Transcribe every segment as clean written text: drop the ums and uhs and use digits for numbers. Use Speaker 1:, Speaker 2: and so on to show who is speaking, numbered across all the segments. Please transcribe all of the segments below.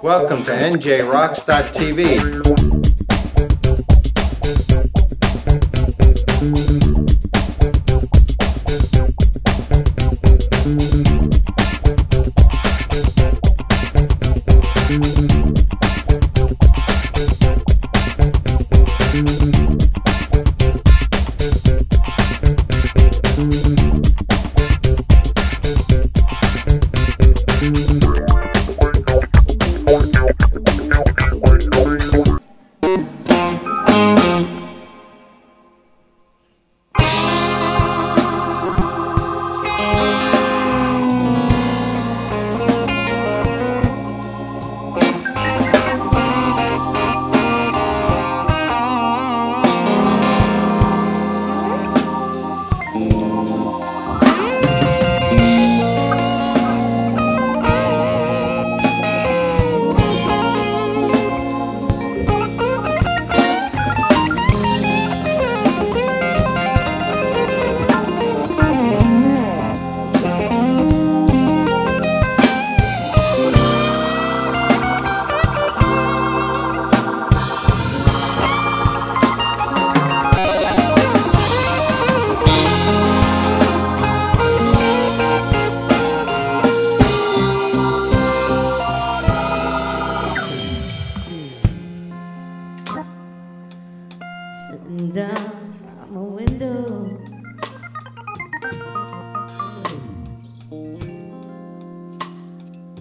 Speaker 1: Welcome to NJRocks.tv.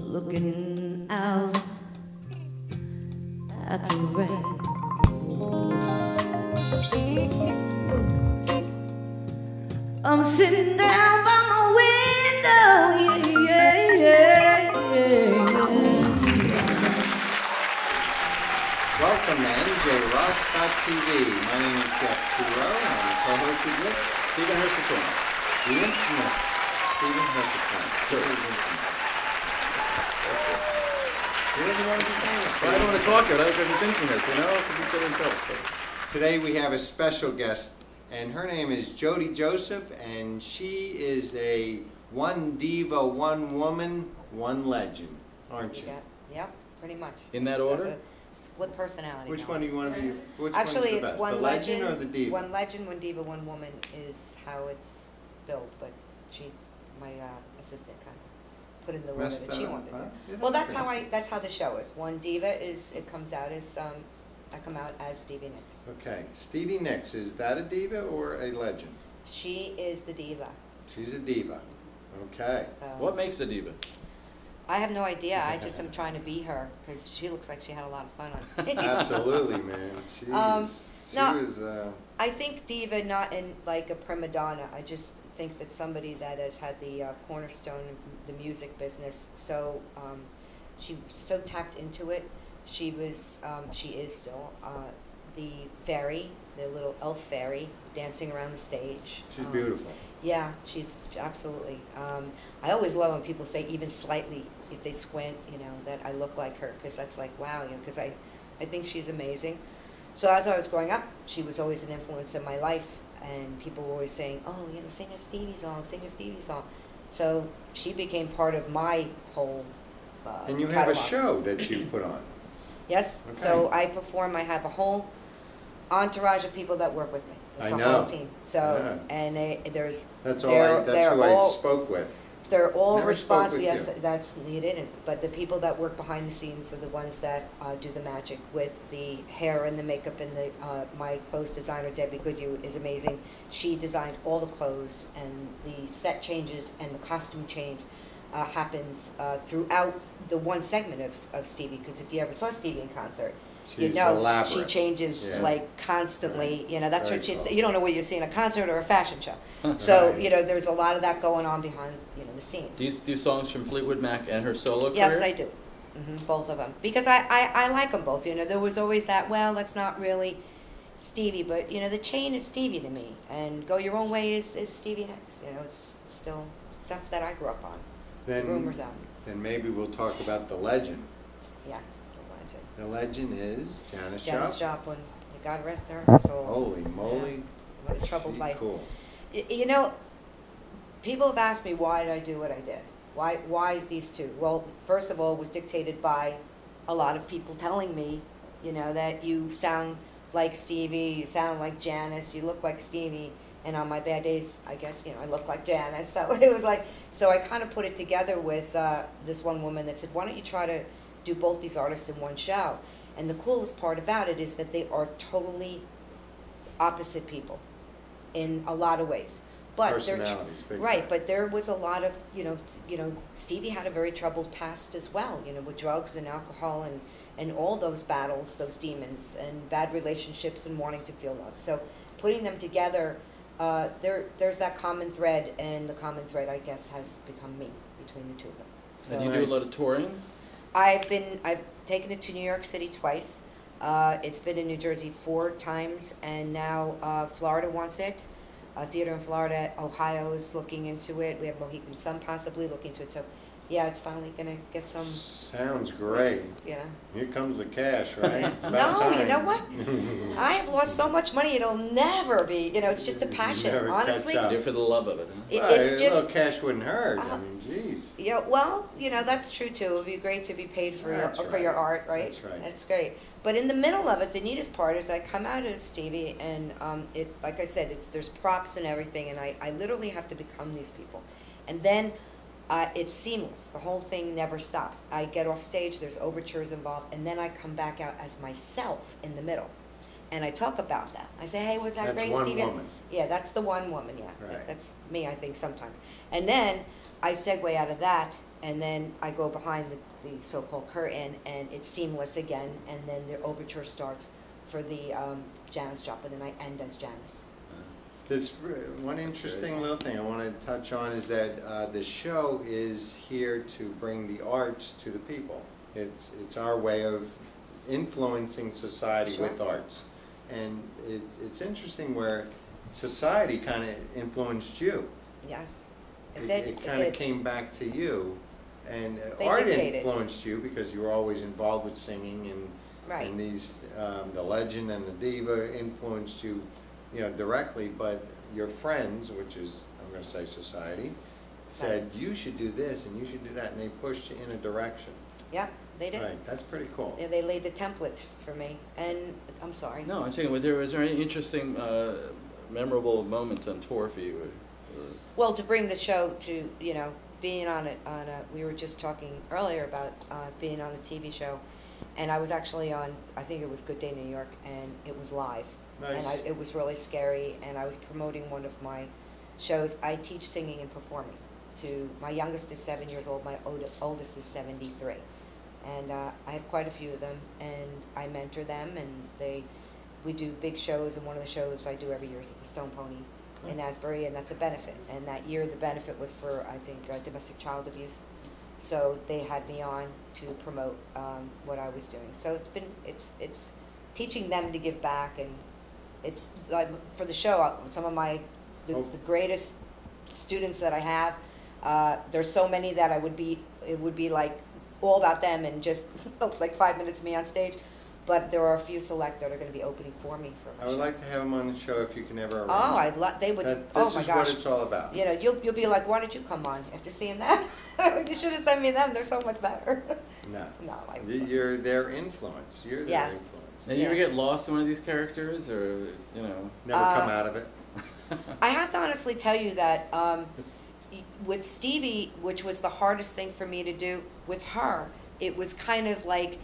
Speaker 2: Looking out at the rain. I'm sitting down by my window, yeah.
Speaker 1: Welcome to NJRocks.tv. My name is Jeff Tureaud, and I'm co-hosted with
Speaker 3: Stephen Hersicorn.
Speaker 1: the infamous Stephen Hersicorn. He doesn't want to be famous.
Speaker 3: Well, I don't want to talk about it because he's infamous, you know? It could be good in trouble. So.
Speaker 1: Today we have a special guest, and her name is Jody Joseph, and she is a one diva, one woman, one legend, aren't you?
Speaker 4: Yep, pretty much.
Speaker 3: In that order?
Speaker 4: Split personality.
Speaker 1: Which one do you want to be? Which
Speaker 4: Actually,
Speaker 1: one's the
Speaker 4: it's
Speaker 1: best?
Speaker 4: one
Speaker 1: The legend or the diva?
Speaker 4: One legend, one diva, one woman is how it's built, but she's my assistant kind of put in the order
Speaker 1: Messed
Speaker 4: that she
Speaker 1: up,
Speaker 4: wanted
Speaker 1: huh?
Speaker 4: to.
Speaker 1: Yeah,
Speaker 4: Well,
Speaker 1: that's
Speaker 4: that's how the show is. One diva is, it comes out as, I come out as Stevie Nicks.
Speaker 1: Okay, Stevie Nicks, is that a diva or a legend?
Speaker 4: She is the diva.
Speaker 1: She's a diva. Okay.
Speaker 4: So
Speaker 3: What makes a diva?
Speaker 4: I have no idea. I just am trying to be her because she looks like she had a lot of fun on stage.
Speaker 1: Absolutely, man. She
Speaker 4: no,
Speaker 1: was.
Speaker 4: I think diva not in like a prima donna. I just think that somebody that has had the cornerstone of the music business. So she so tapped into it. She was, she is still the fairy, the little elf fairy dancing around the stage.
Speaker 1: She's beautiful.
Speaker 4: Yeah, she's absolutely. I always love when people say even slightly, if they squint, you know, that I look like her, because that's like, wow, you know, because I think she's amazing. So as I was growing up, she was always an influence in my life, and people were always saying, oh, you know, sing a Stevie song, sing a Stevie song. So she became part of my whole
Speaker 1: And you have a
Speaker 4: catalog.
Speaker 1: show that you put on.
Speaker 4: Yes,
Speaker 1: Okay.
Speaker 4: so I perform, I have a whole entourage of people that work with me. It's
Speaker 1: I
Speaker 4: a
Speaker 1: know.
Speaker 4: whole team. So,
Speaker 1: Yeah.
Speaker 4: and there's,
Speaker 1: That's
Speaker 4: they're-
Speaker 1: all. That's
Speaker 4: they're
Speaker 1: who
Speaker 4: all-
Speaker 1: I spoke with.
Speaker 4: they're all
Speaker 1: Never spoke
Speaker 4: responsible.
Speaker 1: with
Speaker 4: Yes,
Speaker 1: you.
Speaker 4: that's, you didn't. But the people that work behind the scenes are the ones that do the magic with the hair and the makeup and the. My clothes designer Debbie Goodyear is amazing. She designed all the clothes, and the set changes and the costume change happens throughout the one segment of Stevie. Because if you ever saw Stevie in concert,
Speaker 1: She's
Speaker 4: you know
Speaker 1: elaborate.
Speaker 4: she changes
Speaker 1: Yeah.
Speaker 4: like constantly. You know, that's
Speaker 1: Very
Speaker 4: what she'd
Speaker 1: cool.
Speaker 4: say. You don't know what you're seeing, a concert or a fashion show. So
Speaker 1: Right.
Speaker 4: you know, there's a lot of that going on behind the scene.
Speaker 3: Do you do songs from Fleetwood Mac and her solo
Speaker 4: Yes,
Speaker 3: career?
Speaker 4: I do. Both of them. Because I like them both. You know, there was always that, well, that's not really Stevie, but, you know, the chain is Stevie to me. And Go Your Own Way is Stevie Nicks. You know, it's still stuff that I grew up on.
Speaker 1: Then,
Speaker 4: Rumors album.
Speaker 1: then maybe we'll talk about the legend.
Speaker 4: Yes, the legend.
Speaker 1: The legend is Janis
Speaker 4: Janis
Speaker 1: Joplin.
Speaker 4: Joplin. God rest her soul.
Speaker 1: Holy moly.
Speaker 4: What a troubled
Speaker 1: She's
Speaker 4: life.
Speaker 1: cool.
Speaker 4: You know, people have asked me why did I do what I did. Why these two? Well, first of all, it was dictated by a lot of people telling me, you know, that you sound like Stevie, you sound like Janis, you look like Stevie, and on my bad days, I guess, you know, I look like Janis. So it was like, so I kind of put it together with this one woman that said, why don't you try to do both these artists in one show? And the coolest part about it is that they are totally opposite people in a lot of ways. But
Speaker 1: Personalities, big
Speaker 4: right,
Speaker 1: time.
Speaker 4: but there was a lot of, you know, Stevie had a very troubled past as well, you know, with drugs and alcohol and all those battles, those demons, and bad relationships and wanting to feel love. So putting them together, there's that common thread, and the common thread, I guess, has become me between the two of them. So
Speaker 3: And you do a lot of touring?
Speaker 4: I've taken it to New York City twice. It's been in New Jersey 4 times, and now Florida wants it. A theater in Florida, Ohio is looking into it. We have Mohegan Sun possibly looking into it. So, yeah, it's finally gonna get some.
Speaker 1: Sounds great.
Speaker 4: Yeah.
Speaker 1: Here comes the cash, right? It's about
Speaker 4: No, you
Speaker 1: time.
Speaker 4: know what? I have lost so much money. It'll never be. You know, it's just a passion.
Speaker 1: Never catch
Speaker 4: Honestly,
Speaker 1: up.
Speaker 3: You do it for the love of it, huh?
Speaker 1: Well,
Speaker 4: it's
Speaker 1: a
Speaker 4: just.
Speaker 1: little cash wouldn't hurt. I mean, geez.
Speaker 4: Yeah, well, you know, that's true too. It would be great to be paid for
Speaker 1: That's
Speaker 4: your
Speaker 1: right.
Speaker 4: art, right?
Speaker 1: That's right.
Speaker 4: That's great. But in the middle of it, the neatest part is I come out as Stevie, and it, like I said, there's props and everything, and I literally have to become these people, and then it's seamless. The whole thing never stops. I get off stage, there's overtures involved, and then I come back out as myself in the middle, and I talk about that. I say, hey, was that
Speaker 1: That's
Speaker 4: great,
Speaker 1: one
Speaker 4: Stevie?
Speaker 1: woman.
Speaker 4: Yeah, that's the one woman. Yeah,
Speaker 1: Right.
Speaker 4: that's me. I think sometimes, and then I segue out of that, and then I go behind the so-called curtain, and it's seamless again, and then the overture starts for the Janis Joplin, and I end as Janis.
Speaker 1: This one interesting little thing I want to touch on is that the show is here to bring the arts to the people. It's our way of influencing society
Speaker 4: Sure.
Speaker 1: with arts, and it's interesting where society kind of influenced you.
Speaker 4: Yes,
Speaker 1: It kind of
Speaker 4: did.
Speaker 1: came back to you, and
Speaker 4: They
Speaker 1: art
Speaker 4: dictated.
Speaker 1: influenced you because you were always involved with singing, and
Speaker 4: Right.
Speaker 1: and these the legend and the diva influenced you, you know, directly. But your friends, which is I'm going to say society, said you should do this and you should do that, and they pushed you in a direction.
Speaker 4: Yeah, they did.
Speaker 1: Right, that's pretty cool.
Speaker 4: Yeah, they laid the template for me, and I'm sorry.
Speaker 3: No, I'm saying, was there any interesting, memorable moments on tour for you?
Speaker 4: Well, to bring the show to, you know, being on we were just talking earlier about being on the TV show, and I was actually on, I think it was Good Day New York, and it was live.
Speaker 1: Nice.
Speaker 4: And it was really scary, and I was promoting one of my shows. I teach singing and performing to, my youngest is 7 years old, my oldest is 73. And I have quite a few of them, and I mentor them, and we do big shows, and one of the shows I do every year is at the Stone Pony in Asbury, and that's a benefit. And that year the benefit was for, I think, domestic child abuse. So they had me on to promote what I was doing. So it's teaching them to give back, and it's like for the show, some of the greatest students that I have, there's so many that it would be like all about them and just like 5 minutes of me on stage. But there are a few select that are going to be opening for me for my
Speaker 1: I would
Speaker 4: show.
Speaker 1: like to have them on the show if you can ever arrange.
Speaker 4: Oh, they would.
Speaker 1: This
Speaker 4: Oh my
Speaker 1: is
Speaker 4: gosh!
Speaker 1: what it's all about.
Speaker 4: You know, you'll be like, why did you come on after seeing that? You should have sent me them. They're so much better.
Speaker 1: No,
Speaker 4: No,
Speaker 1: you're their influence. You're their
Speaker 4: Yes.
Speaker 1: influence.
Speaker 3: Now, you ever
Speaker 4: Yeah.
Speaker 3: get lost in one of these characters, or, you know?
Speaker 1: Never come out of it.
Speaker 4: I have to honestly tell you that with Stevie, which was the hardest thing for me to do, with her, it was kind of like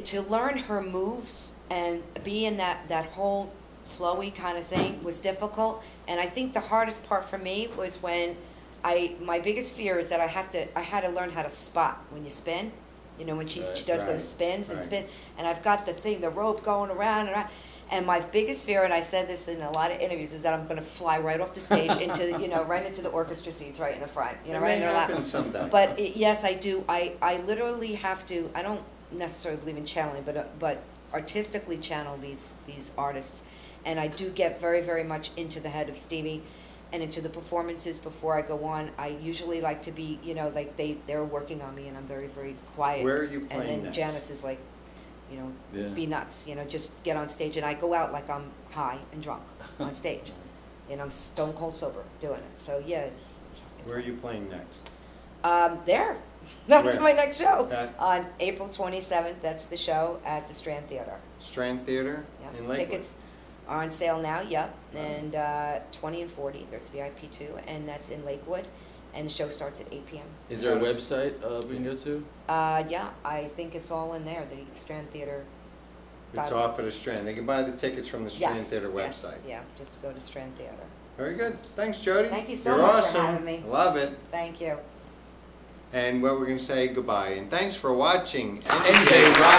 Speaker 4: to learn her moves and be in that whole flowy kind of thing was difficult. And I think the hardest part for me was when my biggest fear is that I had to learn how to spot when you spin. You know, when she does
Speaker 1: Right,
Speaker 4: those spins and
Speaker 1: right.
Speaker 4: spin, and I've got the rope going around and around. And my biggest fear, and I said this in a lot of interviews, is that I'm going to fly right off the stage into, you know, right into the orchestra seats right in the front, you know,
Speaker 1: It
Speaker 4: right
Speaker 1: may
Speaker 4: in their lap.
Speaker 1: happen someday.
Speaker 4: But yes, I do. I literally have to. I don't necessarily believe in channeling, but artistically channel these artists, and I do get very, very much into the head of Stevie, and into the performances before I go on. I usually like to be, you know, like they're working on me, and I'm very, very quiet.
Speaker 1: Where are you
Speaker 4: And
Speaker 1: playing
Speaker 4: then
Speaker 1: next?
Speaker 4: Janis is like, you know,
Speaker 3: Yeah.
Speaker 4: be nuts, you know, just get on stage, and I go out like I'm high and drunk on stage, and I'm stone cold sober doing it. So yeah,
Speaker 1: Where are you playing next?
Speaker 4: There. That's
Speaker 1: Where?
Speaker 4: my next show.
Speaker 1: At?
Speaker 4: On April 27th, that's the show at the Strand Theater.
Speaker 1: Strand Theater
Speaker 4: Yeah.
Speaker 1: in Lakewood.
Speaker 4: Tickets are on sale now, yep. And 20 and 40, there's VIP too, and that's in Lakewood. And the show starts at 8 p.m.
Speaker 3: Is there a website we can go to?
Speaker 4: Yeah, I think it's all in there, the Strand Theater.
Speaker 1: It's off of the Strand. They can buy the tickets from the Strand
Speaker 4: Yes,
Speaker 1: Theater
Speaker 4: yes,
Speaker 1: website.
Speaker 4: yeah, just go to Strand Theater.
Speaker 1: Very good. Thanks, Jody.
Speaker 4: Thank you so
Speaker 1: You're
Speaker 4: much for
Speaker 1: awesome.
Speaker 4: having me.
Speaker 1: Love it.
Speaker 4: Thank you.
Speaker 1: And well, we're going to say goodbye. And thanks for watching
Speaker 3: NJRocks.tv.